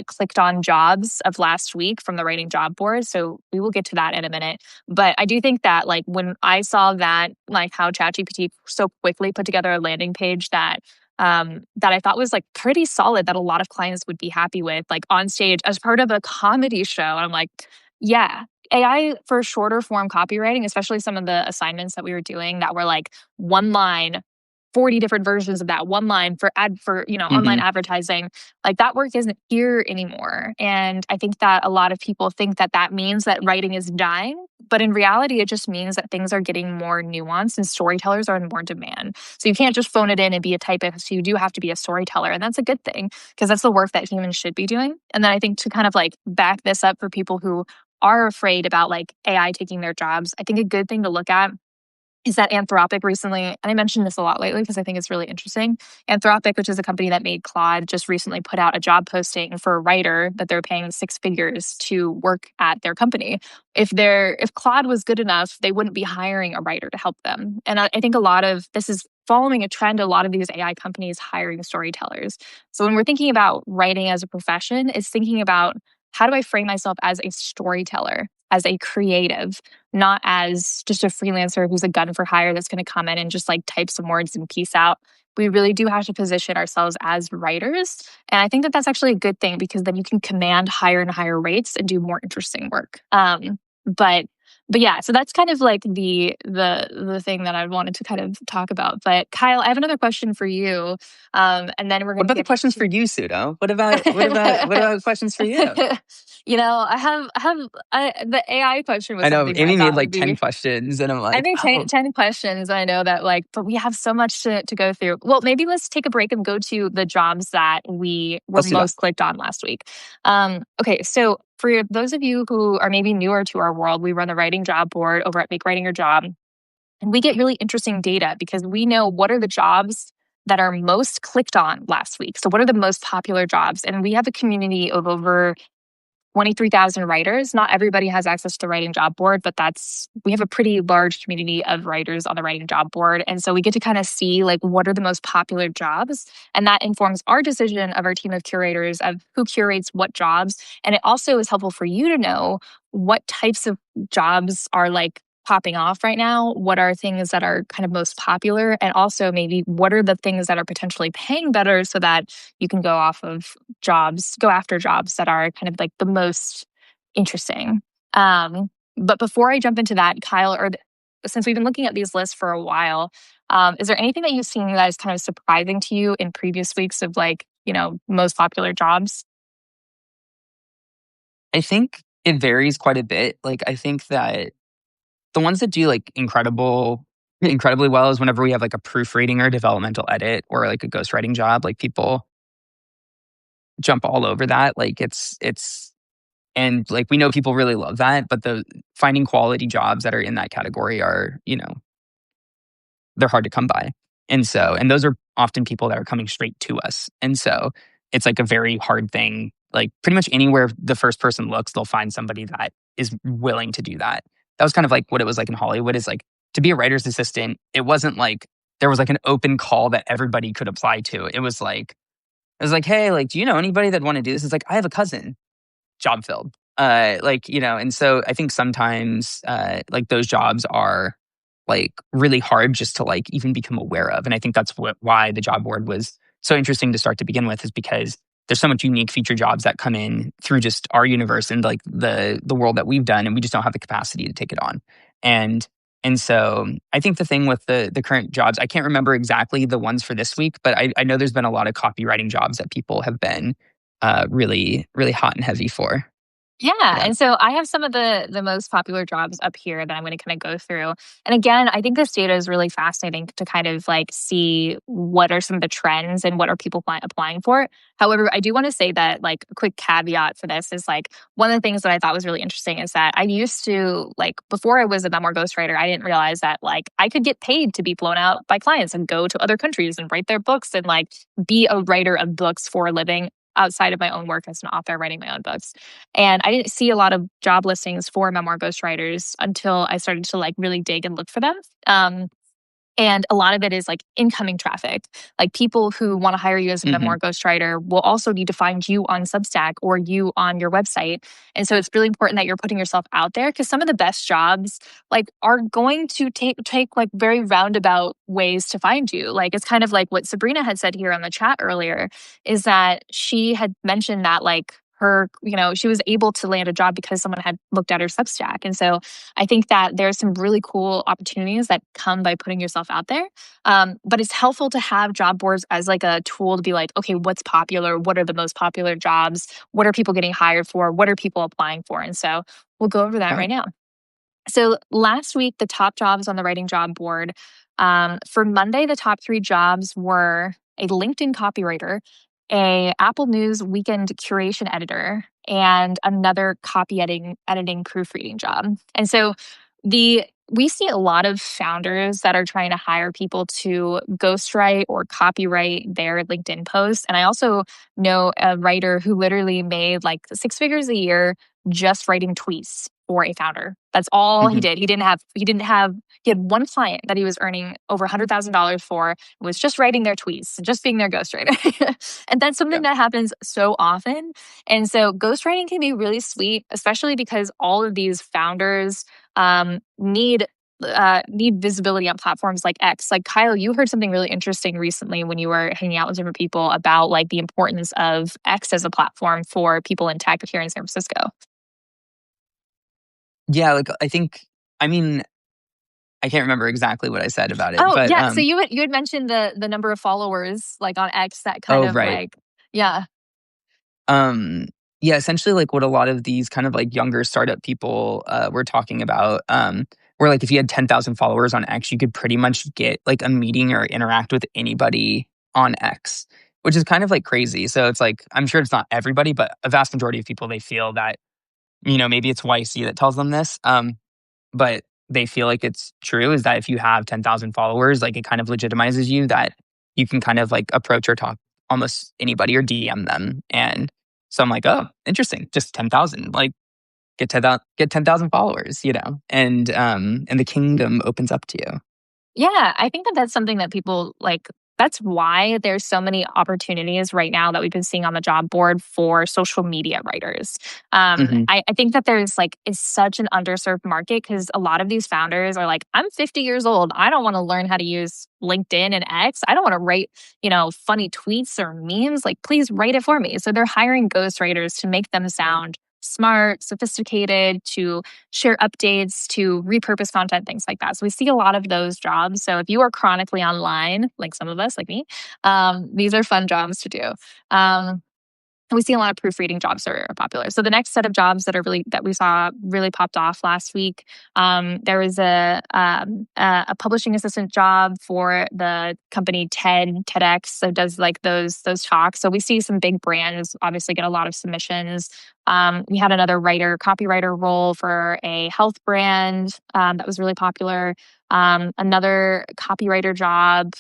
clicked on jobs of last week from the writing job board. So we will get to that in a minute. But I do think that like when I saw that, like how ChatGPT so quickly put together a landing page that I thought was like pretty solid that a lot of clients would be happy with, like on stage as part of a comedy show. I'm like, yeah, AI for shorter form copywriting, especially some of the assignments that we were doing that were like one line, 40 different versions of that one line for online Hmm. advertising, like that work isn't here anymore. And I think that a lot of people think that that means that writing is dying, but in reality it just means that things are getting more nuanced and storytellers are in more demand. So you can't just phone it in and be a typist. You do have to be a storyteller, and that's a good thing because that's the work that humans should be doing. And then I think to kind of like back this up for people who are afraid about like AI taking their jobs, I think a good thing to look at is that Anthropic recently, and I mentioned this a lot lately because I think it's really interesting. Anthropic, which is a company that made Claude, just recently put out a job posting for a writer that they're paying six figures to work at their company. If Claude was good enough, they wouldn't be hiring a writer to help them. And I think a lot of this is following a trend. A lot of these AI companies hiring storytellers. So when we're thinking about writing as a profession, it's thinking about how do I frame myself as a storyteller, as a creative, not as just a freelancer who's a gun for hire that's going to come in and just like type some words and peace out. We really do have to position ourselves as writers. And I think that that's actually a good thing because then you can command higher and higher rates and do more interesting work. But but yeah, so that's kind of like the thing that I wanted to kind of talk about. But Kyle, I have another question for you, and then we're What going to about the get questions for into you, Sudo? What about questions for you? the AI question was I know something that I Amy made thought would like 10 be. questions, and I'm I like, made oh, 10 questions. I know that, like, but we have so much to go through. Well, maybe let's take a break and go to the jobs that we were let's do that. most clicked on last week. Okay, so for those of you who are maybe newer to our world, we run the writing job board over at Make Writing Your Job. And we get really interesting data because we know what are the jobs that are most clicked on last week. So, what are the most popular jobs? And we have a community of over 23,000 writers. Not everybody has access to the writing job board, but we have a pretty large community of writers on the writing job board. And so we get to kind of see like what are the most popular jobs. And that informs our decision of our team of curators of who curates what jobs. And it also is helpful for you to know what types of jobs are like popping off right now. What are things that are kind of most popular? And also maybe what are the things that are potentially paying better so that you can go after jobs that are kind of like the most interesting. But before I jump into that, Kyle, since we've been looking at these lists for a while, is there anything that you've seen that is kind of surprising to you in previous weeks of like, most popular jobs? I think it varies quite a bit. Like, I think that the ones that do, like, incredibly well is whenever we have, like, a proofreading or a developmental edit or, like, a ghostwriting job, like, people jump all over that. Like, it's and, like, we know people really love that, but the finding quality jobs that are in that category are, they're hard to come by. And those are often people that are coming straight to us. And so it's like a very hard thing. Like pretty much anywhere the first person looks, they'll find somebody that is willing to do that. That was kind of like what it was like in Hollywood is like to be a writer's assistant, it wasn't like there was like an open call that everybody could apply to. It was like, hey, like, do you know anybody that want to do this? It's like, I have a cousin, job filled. And so I think sometimes like those jobs are like really hard just to like even become aware of. And I think that's why the job board was so interesting to start to begin with is because there's so much unique feature jobs that come in through just our universe and like the world that we've done and we just don't have the capacity to take it on. And and so I think the thing with the current jobs, I can't remember exactly the ones for this week, but I know there's been a lot of copywriting jobs that people have been really, really hot and heavy for. Yeah, Yeah. and so I have some of the most popular jobs up here that I'm going to kind of go through. And again, I think this data is really fascinating to kind of like see what are some of the trends and what are people applying for. However, I do want to say that like a quick caveat for this is like one of the things that I thought was really interesting is that I used to like before I was a memoir ghostwriter, I didn't realize that like I could get paid to be flown out by clients and go to other countries and write their books and like be a writer of books for a living outside of my own work as an author writing my own books. And I didn't see a lot of job listings for memoir ghostwriters until I started to like really dig and look for them. And a lot of it is like incoming traffic. Like people who want to hire you as a Hmm. memoir ghostwriter will also need to find you on Substack or you on your website. And so it's really important that you're putting yourself out there because some of the best jobs like are going to take like very roundabout ways to find you. Like it's kind of like what Sabrina had said here on the chat earlier is that she had mentioned that like she was able to land a job because someone had looked at her Substack. And so I think that there's some really cool opportunities that come by putting yourself out there. But it's helpful to have job boards as like a tool to be like, okay, what's popular? What are the most popular jobs? What are people getting hired for? What are people applying for? And so we'll go over that Got right it. now. So last week, the top jobs on the writing job board for Monday, the top three jobs were a LinkedIn copywriter, a Apple News weekend curation editor, and another copy editing proofreading job. And so we see a lot of founders that are trying to hire people to ghostwrite or copyright their LinkedIn posts. And I also know a writer who literally made like six figures a year just writing tweets for a founder. That's all he Hmm. did. He had one client that he was earning over $100,000 for, was just writing their tweets, just being their ghostwriter. And that's something Yeah. that happens so often. And so ghostwriting can be really sweet, especially because all of these founders need visibility on platforms like X. Like Kyle, you heard something really interesting recently when you were hanging out with different people about like the importance of X as a platform for people in tech here in San Francisco. Yeah, like, I mean, I can't remember exactly what I said about it, Oh but, yeah, so you had mentioned the number of followers like on X that kind oh, of right. like yeah. Um, yeah, essentially, like, what a lot of these kind of, like, younger startup people, were talking about, where, like, if you had 10,000 followers on X, you could pretty much get, like, a meeting or interact with anybody on X, which is kind of, like, crazy. So it's like, I'm sure it's not everybody, but a vast majority of people, they feel that, maybe it's YC that tells them this, but they feel like it's true is that if you have 10,000 followers, like, it kind of legitimizes you that you can kind of like approach or talk almost anybody or DM them. And so I'm like, oh, interesting. Just 10,000, like get 10,000 followers, and the kingdom opens up to you. Yeah, I think that that's something that people like. That's why there's so many opportunities right now that we've been seeing on the job board for social media writers. Hmm. I think that there's like is such an underserved market because a lot of these founders are like, I'm 50 years old. I don't want to learn how to use LinkedIn and X. I don't want to write, funny tweets or memes. Like, please write it for me. So they're hiring ghostwriters to make them sound smart, sophisticated, to share updates, to repurpose content, things like that. So we see a lot of those jobs. So if you are chronically online, like some of us, like me, these are fun jobs to do. Um, and we see a lot of proofreading jobs are popular. So the next set of jobs that we saw really popped off last week. There was a publishing assistant job for the company TEDx. So does like those talks. So we see some big brands obviously get a lot of submissions. We had another copywriter role for a health brand that was really popular. Another copywriter job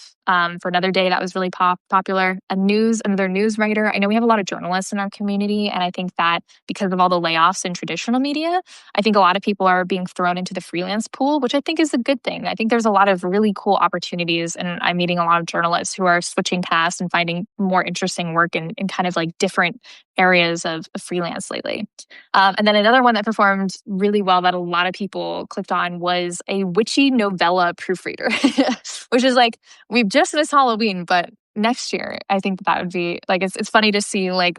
for another day that was really popular. Another news writer. I know we have a lot of journalists in our community, and I think that because of all the layoffs in traditional media, I think a lot of people are being thrown into the freelance pool, which I think is a good thing. I think there's a lot of really cool opportunities, and I'm meeting a lot of journalists who are switching tasks and finding more interesting work in kind of like different areas of freelance lately. And then another one that performed really well that a lot of people clicked on was a witchy novella proofreader, which is like, we've just missed Halloween, but next year, I think that would be like, it's funny to see like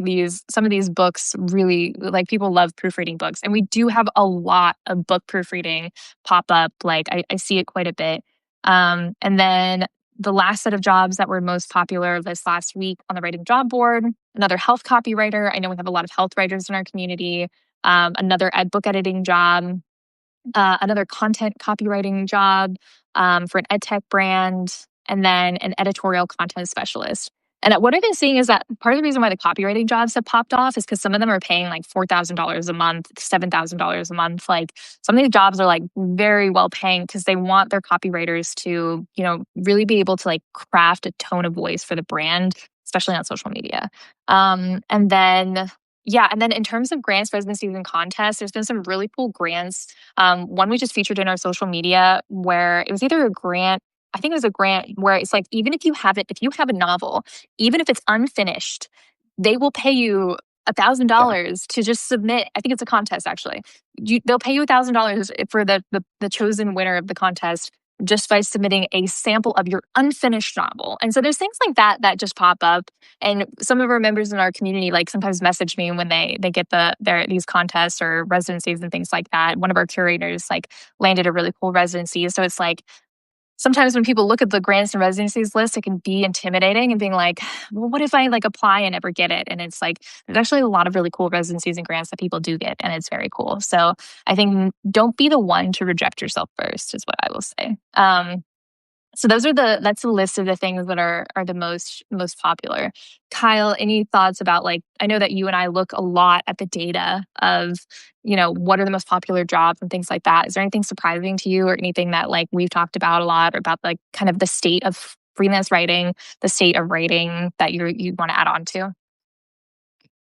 some of these books really like people love proofreading books. And we do have a lot of book proofreading pop up. Like I see it quite a bit. And then the last set of jobs that were most popular this last week on the writing job board, another health copywriter. I know we have a lot of health writers in our community. Another book editing job, another content copywriting job for an ed tech brand, and then an editorial content specialist. And what I've been seeing is that part of the reason why the copywriting jobs have popped off is because some of them are paying like $4,000 a month, $7,000 a month. Like some of these jobs are like very well paying because they want their copywriters to, really be able to like craft a tone of voice for the brand, especially on social media. And then yeah, and then in terms of grants, residencies, and contests, there's been some really cool grants. One we just featured in our social media where it was either a grant, I think it was a grant where it's like, even if you have a novel, even if it's unfinished, they will pay you Yeah. $1,000 to just submit. I think it's a contest actually. They'll pay you $1,000 for the chosen winner of the contest just by submitting a sample of your unfinished novel. And so there's things like that that just pop up. And some of our members in our community like sometimes message me when they get these contests or residencies and things like that. One of our curators like landed a really cool residency. So it's like sometimes when people look at the grants and residencies list, it can be intimidating and being like, well, what if I like apply and never get it? And it's like, there's actually a lot of really cool residencies and grants that people do get. And it's very cool. So I think don't be the one to reject yourself first is what I will say. So that's the list of the things that are the most popular. Kyle, any thoughts about like I know that you and I look a lot at the data of, what are the most popular jobs and things like that. Is there anything surprising to you or anything that like we've talked about a lot about like kind of the state of freelance writing, the state of writing that you want to add on to?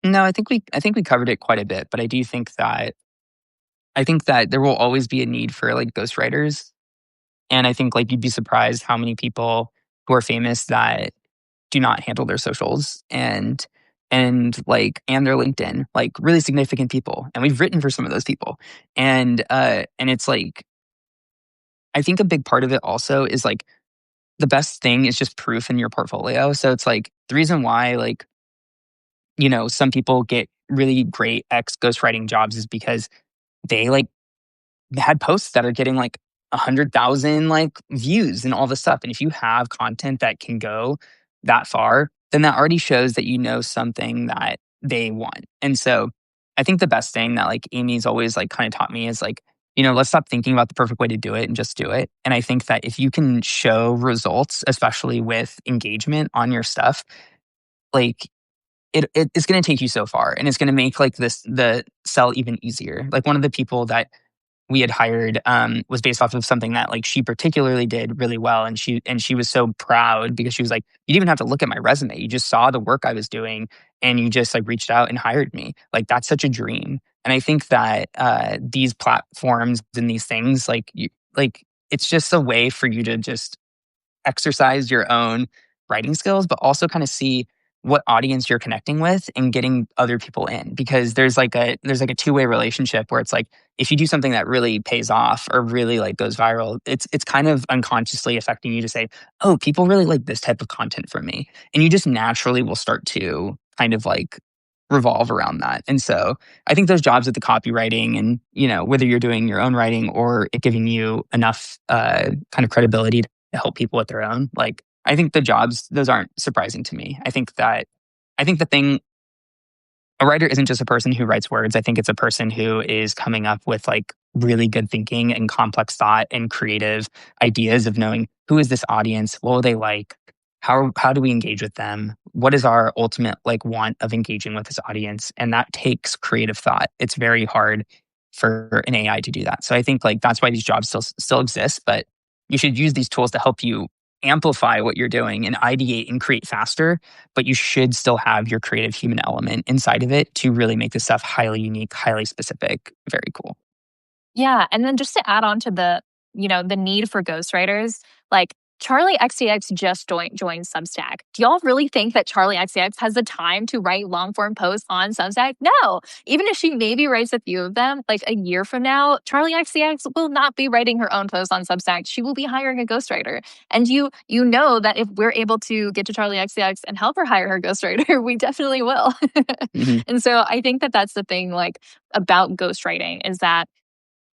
No, I think we covered it quite a bit, but I think that there will always be a need for like ghostwriters. And I think like you'd be surprised how many people who are famous that do not handle their socials and their LinkedIn, like really significant people. And we've written for some of those people. And it's like I think a big part of it also is like the best thing is just proof in your portfolio. So it's like the reason why like, some people get really great ex ghostwriting jobs is because they like had posts that are getting like 100,000 like views and all this stuff. And if you have content that can go that far, then that already shows that you know something that they want. And so I think the best thing that like Amy's always like kind of taught me is like, let's stop thinking about the perfect way to do it and just do it. And I think that if you can show results, especially with engagement on your stuff, like it's going to take you so far and it's going to make like the sell even easier. Like one of the people that we had hired was based off of something that like she particularly did really well, and she was so proud because she was like, you didn't even have to look at my resume, you just saw the work I was doing, and you just like reached out and hired me. Like that's such a dream. And I think that these platforms and these things like it's just a way for you to just exercise your own writing skills, but also kind of see what audience you're connecting with and getting other people in, because there's like a two-way relationship where it's like if you do something that really pays off or really like goes viral, it's kind of unconsciously affecting you to say, oh, people really like this type of content from me, and you just naturally will start to kind of like revolve around that. And so I think those jobs with the copywriting and whether you're doing your own writing or it giving you enough kind of credibility to help people with their own, like I think the jobs, those aren't surprising to me. I think the thing, a writer isn't just a person who writes words. I think it's a person who is coming up with like really good thinking and complex thought and creative ideas of knowing who is this audience, what will they like, how do we engage with them, what is our ultimate like want of engaging with this audience, and that takes creative thought. It's very hard for an AI to do that. So I think like that's why these jobs still exist, but you should use these tools to help you amplify what you're doing and ideate and create faster, but you should still have your creative human element inside of it to really make this stuff highly unique, highly specific, very cool. Yeah, and then just to add on to the need for ghostwriters, like Charlie XCX just joined Substack. Do y'all really think that Charlie XCX has the time to write long form posts on Substack? No. Even if she maybe writes a few of them, like a year from now, Charlie XCX will not be writing her own posts on Substack. She will be hiring a ghostwriter. And you know that if we're able to get to Charlie XCX and help her hire her ghostwriter, we definitely will. Hmm. And so I think that that's the thing like about ghostwriting is that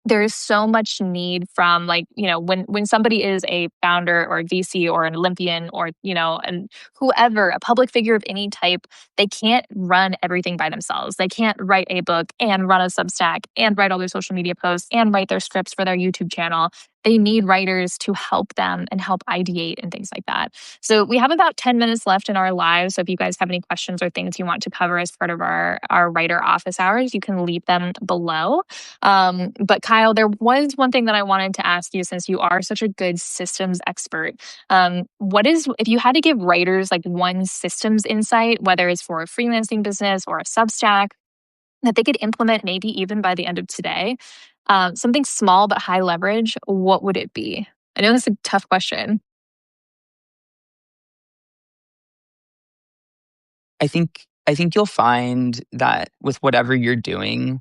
there is so much need from like when somebody is a founder or a VC or an Olympian or and whoever, a public figure of any type, they can't run everything by themselves. They can't write a book and run a Substack and write all their social media posts and write their scripts for their YouTube channel. They need writers to help them and help ideate and things like that. So we have about 10 minutes left in our lives. So if you guys have any questions or things you want to cover as part of our writer office hours, you can leave them below. But Kyle, there was one thing that I wanted to ask you since you are such a good systems expert. What is, if you had to give writers like one systems insight, whether it's for a freelancing business or a Substack, that they could implement maybe even by the end of today, something small but high leverage, what would it be? I know that's a tough question. I think you'll find that with whatever you're doing,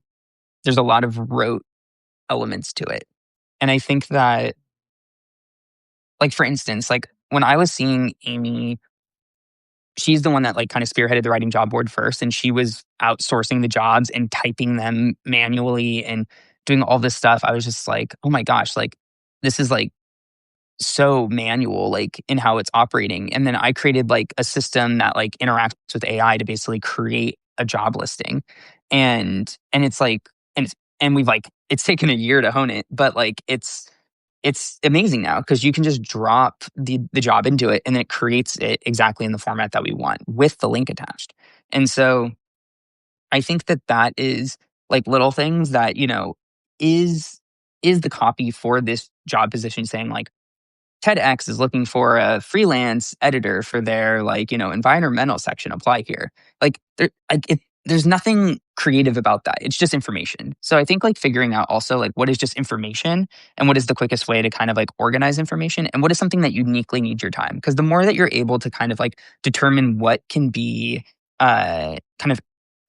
there's a lot of rote elements to it. And I think that, like for instance, like when I was seeing Amy, she's the one that like kind of spearheaded the writing job board first, and she was outsourcing the jobs and typing them manually and doing all this stuff. I was just like, oh my gosh, like this is like so manual, like in how it's operating. And then I created like a system that like interacts with AI to basically create a job listing. And it's like and we've like it's taken a year to hone it, but like it's amazing now because you can just drop the job into it and then it creates it exactly in the format that we want with the link attached. And so I think that that is like little things that, is is the copy for this job position saying like TEDx is looking for a freelance editor for their like, environmental section. Apply here. Like there's nothing creative about that. It's just information. So I think like figuring out also like what is just information and what is the quickest way to kind of like organize information and what is something that uniquely needs your time. Because the more that you're able to kind of like determine what can be kind of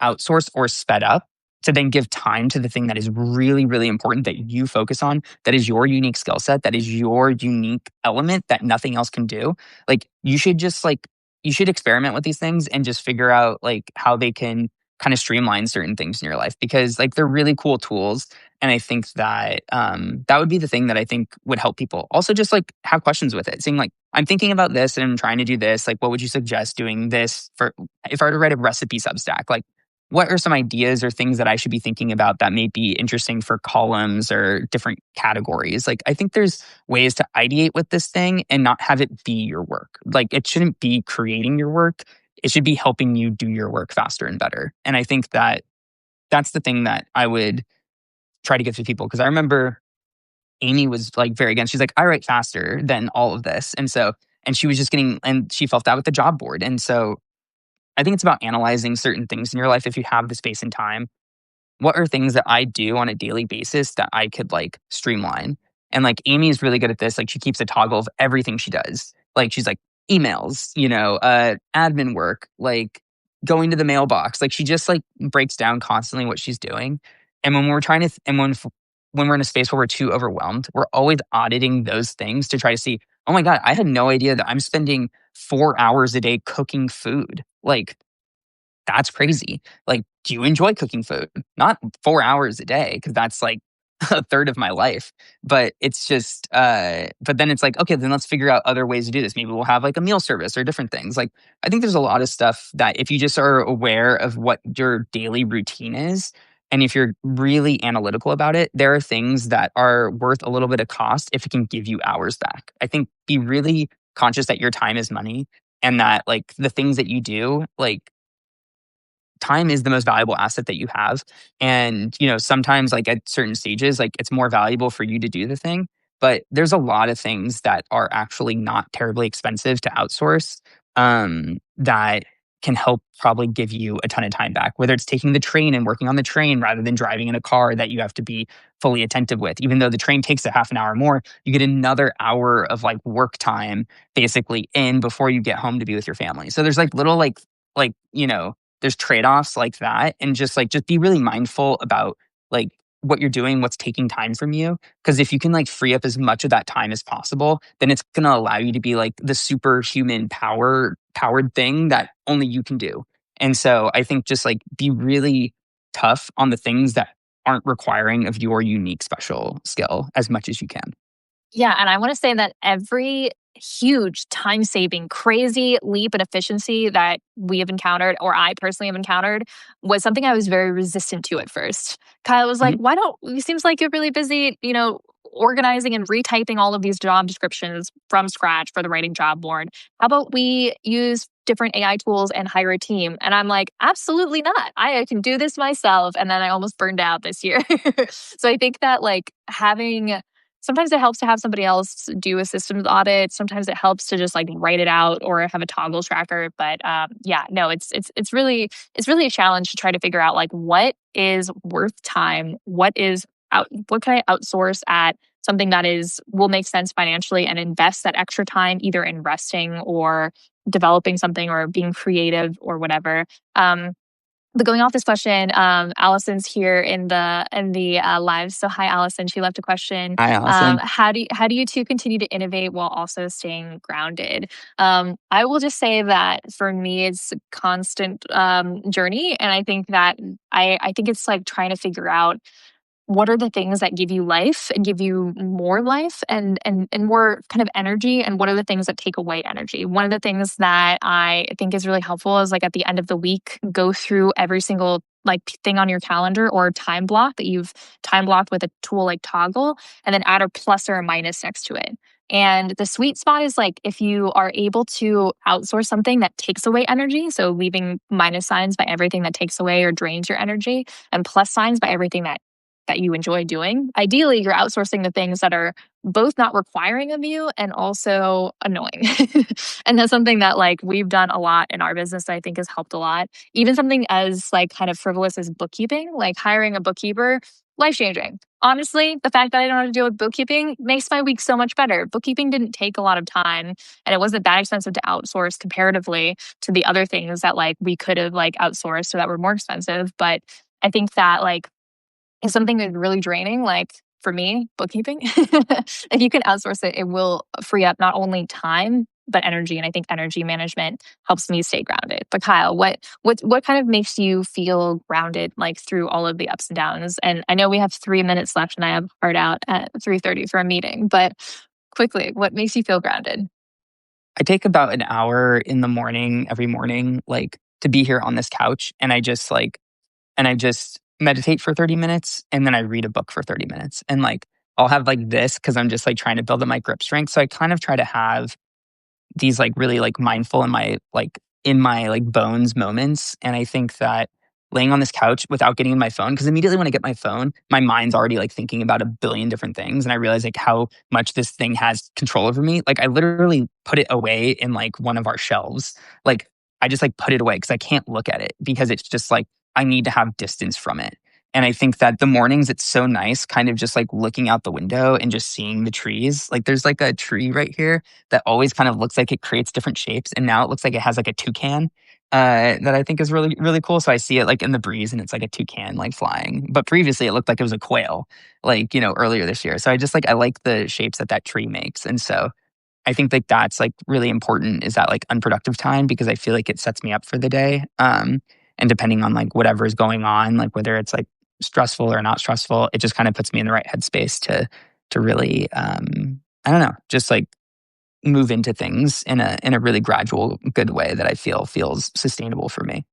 outsourced or sped up to then give time to the thing that is really, really important that you focus on, that is your unique skill set, that is your unique element that nothing else can do. Like you should just like, you should experiment with these things and just figure out like how they can kind of streamline certain things in your life because like they're really cool tools. And I think that that would be the thing that I think would help people. Also, just like have questions with it, saying like, I'm thinking about this and I'm trying to do this. Like, what would you suggest doing this for if I were to write a recipe Substack? Like, what are some ideas or things that I should be thinking about that may be interesting for columns or different categories? Like, I think there's ways to ideate with this thing and not have it be your work. Like, it shouldn't be creating your work. It should be helping you do your work faster and better. And I think that that's the thing that I would try to get to people. Because I remember Amy was like very against. She's like, I write faster than all of this, and she was just getting, and she felt that with the job board. And so I think it's about analyzing certain things in your life if you have the space and time. What are things that I do on a daily basis that I could like streamline? And like Amy is really good at this. Like she keeps a toggle of everything she does. Like she's like emails, admin work, like going to the mailbox. Like she just like breaks down constantly what she's doing. And when we're trying to, and when we're in a space where we're too overwhelmed, we're always auditing those things to try to see, oh my God, I had no idea that I'm spending 4 hours a day cooking food. Like that's crazy. Like, do you enjoy cooking food? Not 4 hours a day, because that's like a third of my life. But it's just, but then it's like, okay, then let's figure out other ways to do this. Maybe we'll have like a meal service or different things. Like, I think there's a lot of stuff that if you just are aware of what your daily routine is, and if you're really analytical about it, there are things that are worth a little bit of cost if it can give you hours back. I think be really conscious that your time is money and that like the things that you do, like time is the most valuable asset that you have. And, sometimes like at certain stages, like it's more valuable for you to do the thing. But there's a lot of things that are actually not terribly expensive to outsource that can help probably give you a ton of time back, whether it's taking the train and working on the train rather than driving in a car that you have to be fully attentive with. Even though the train takes a half an hour more, you get another hour of like work time basically in before you get home to be with your family. So there's like little there's trade-offs like that, and just be really mindful about like what you're doing, what's taking time from you, because if you can like free up as much of that time as possible, then it's going to allow you to be like the superhuman powered thing that only you can do. And so I think just like be really tough on the things that aren't requiring of your unique special skill as much as you can. Yeah, and I want to say that every huge time saving, crazy leap in efficiency that we have encountered, or I personally have encountered, was something I was very resistant to at first. Kyle was like, Mhm. why don't, it seems like you're really busy, organizing and retyping all of these job descriptions from scratch for the writing job board. How about we use different AI tools and hire a team? And I'm like, absolutely not. I can do this myself. And then I almost burned out this year. So I think that like having sometimes it helps to have somebody else do a systems audit. Sometimes it helps to just like write it out or have a toggle tracker. But yeah, no, it's really a challenge to try to figure out like what is worth time, what can I outsource at something that will make sense financially and invest that extra time either in resting or developing something or being creative or whatever. But going off this question, Allison's here in the live. So hi, Allison. She left a question. Hi, Allison. How do you two continue to innovate while also staying grounded? I will just say that for me, it's a constant journey, and I think that I think it's like trying to figure out what are the things that give you life and give you more life and more kind of energy, and what are the things that take away energy. One of the things that I think is really helpful is like at the end of the week, go through every single like thing on your calendar or time block that you've time blocked with a tool like Toggle, and then add a plus or a minus next to it. And the sweet spot is like if you are able to outsource something that takes away energy, so leaving minus signs by everything that takes away or drains your energy, and plus signs by everything that you enjoy doing. Ideally, you're outsourcing the things that are both not requiring of you and also annoying. And that's something that like we've done a lot in our business that I think has helped a lot. Even something as like kind of frivolous as bookkeeping, like hiring a bookkeeper, life changing. Honestly, the fact that I don't have to deal with bookkeeping makes my week so much better. Bookkeeping didn't take a lot of time and it wasn't that expensive to outsource comparatively to the other things that like we could have like outsourced so that were more expensive. But I think that like if something is really draining, like for me, bookkeeping, if you can outsource it, it will free up not only time but energy. And I think energy management helps me stay grounded. But Kyle, what kind of makes you feel grounded like through all of the ups and downs? And I know we have 3 minutes left, and I have hard out at 3:30 for a meeting. But quickly, what makes you feel grounded? I take about an hour in the morning every morning, like to be here on this couch, and I just meditate for 30 minutes and then I read a book for 30 minutes. And like I'll have like this because I'm just like trying to build up my grip strength. So I kind of try to have these like really like mindful in my like bones moments. And I think that laying on this couch without getting in my phone, because immediately when I get my phone, my mind's already like thinking about a billion different things, and I realize like how much this thing has control over me. Like I literally put it away in like one of our shelves. Like I just like put it away because I can't look at it, because it's just like I need to have distance from it. And I think that the mornings, it's so nice kind of just like looking out the window and just seeing the trees. Like there's like a tree right here that always kind of looks like it creates different shapes. And now it looks like it has like a toucan that I think is really, really cool. So I see it like in the breeze and it's like a toucan like flying. But previously it looked like it was a quail, like, earlier this year. So I like the shapes that that tree makes. And so I think like that's like really important, is that like unproductive time, because I feel like it sets me up for the day. And depending on like whatever is going on, like whether it's like stressful or not stressful, it just kind of puts me in the right headspace to really I don't know, just like move into things in a really gradual, good way that I feel feels sustainable for me.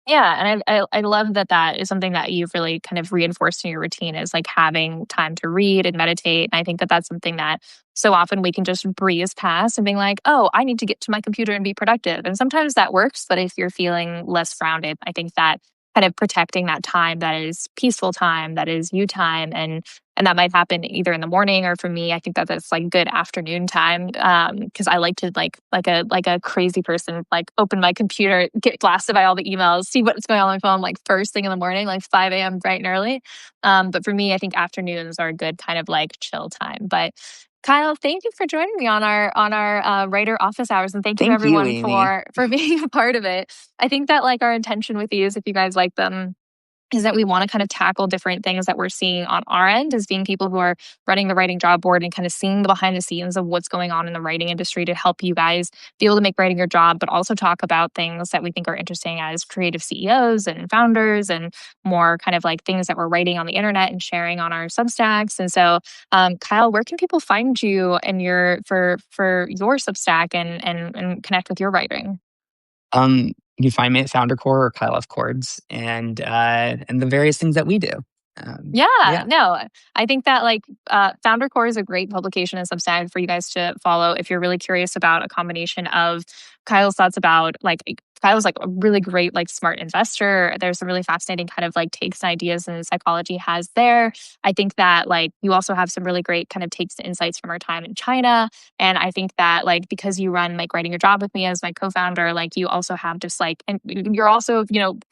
Yeah, and I love that that is something that you've really kind of reinforced in your routine, is like having time to read and meditate. And I think that that's something that so often we can just breeze past and being like, oh, I need to get to my computer and be productive. And sometimes that works, but if you're feeling less grounded, I think that kind of protecting that time that is peaceful time, that is you time, and that might happen either in the morning, or for me, I think that that's like good afternoon time, because I like to like a crazy person like open my computer, get blasted by all the emails, see what's going on my phone like first thing in the morning, like 5 a.m. bright and early. But for me, I think afternoons are a good kind of like chill time. But Kyle, thank you for joining me on our writer office hours, and thank you to Thank you, everyone Amy. for being a part of it. I think that like our intention with these, if you guys like them, is that we want to kind of tackle different things that we're seeing on our end as being people who are running the writing job board, and kind of seeing the behind the scenes of what's going on in the writing industry to help you guys be able to make writing your job, but also talk about things that we think are interesting as creative CEOs and founders, and more kind of like things that we're writing on the internet and sharing on our Substacks. And so, Kyle, where can people find you and your for your Substack and connect with your writing? You can find me at Founder Core or Kyle F Chords, and the various things that we do. Yeah, Yeah. no, I think that like Founder Core is a great publication and Substack for you guys to follow if you're really curious about a combination of Kyle's thoughts about like Kyle's like a really great like smart investor. There's some really fascinating kind of like takes and ideas and psychology has there. I think that like you also have some really great kind of takes and insights from our time in China. And I think that like because you run like writing your job with me as my co-founder, like you also have just like, and you're also,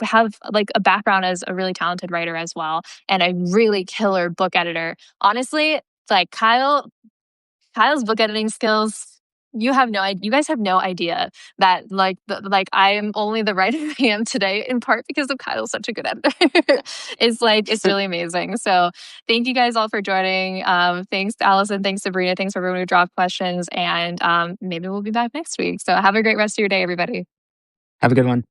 have like a background as a really talented writer as well, and a really killer book editor. Honestly, it's like Kyle's book editing skills. You guys have no idea that like I am only the writer I am today in part because of Kyle's such a good editor. It's really amazing. So thank you guys all for joining. Thanks Allison, thanks Sabrina, thanks for everyone who dropped questions, and maybe we'll be back next week. So have a great rest of your day, everybody. Have a good one.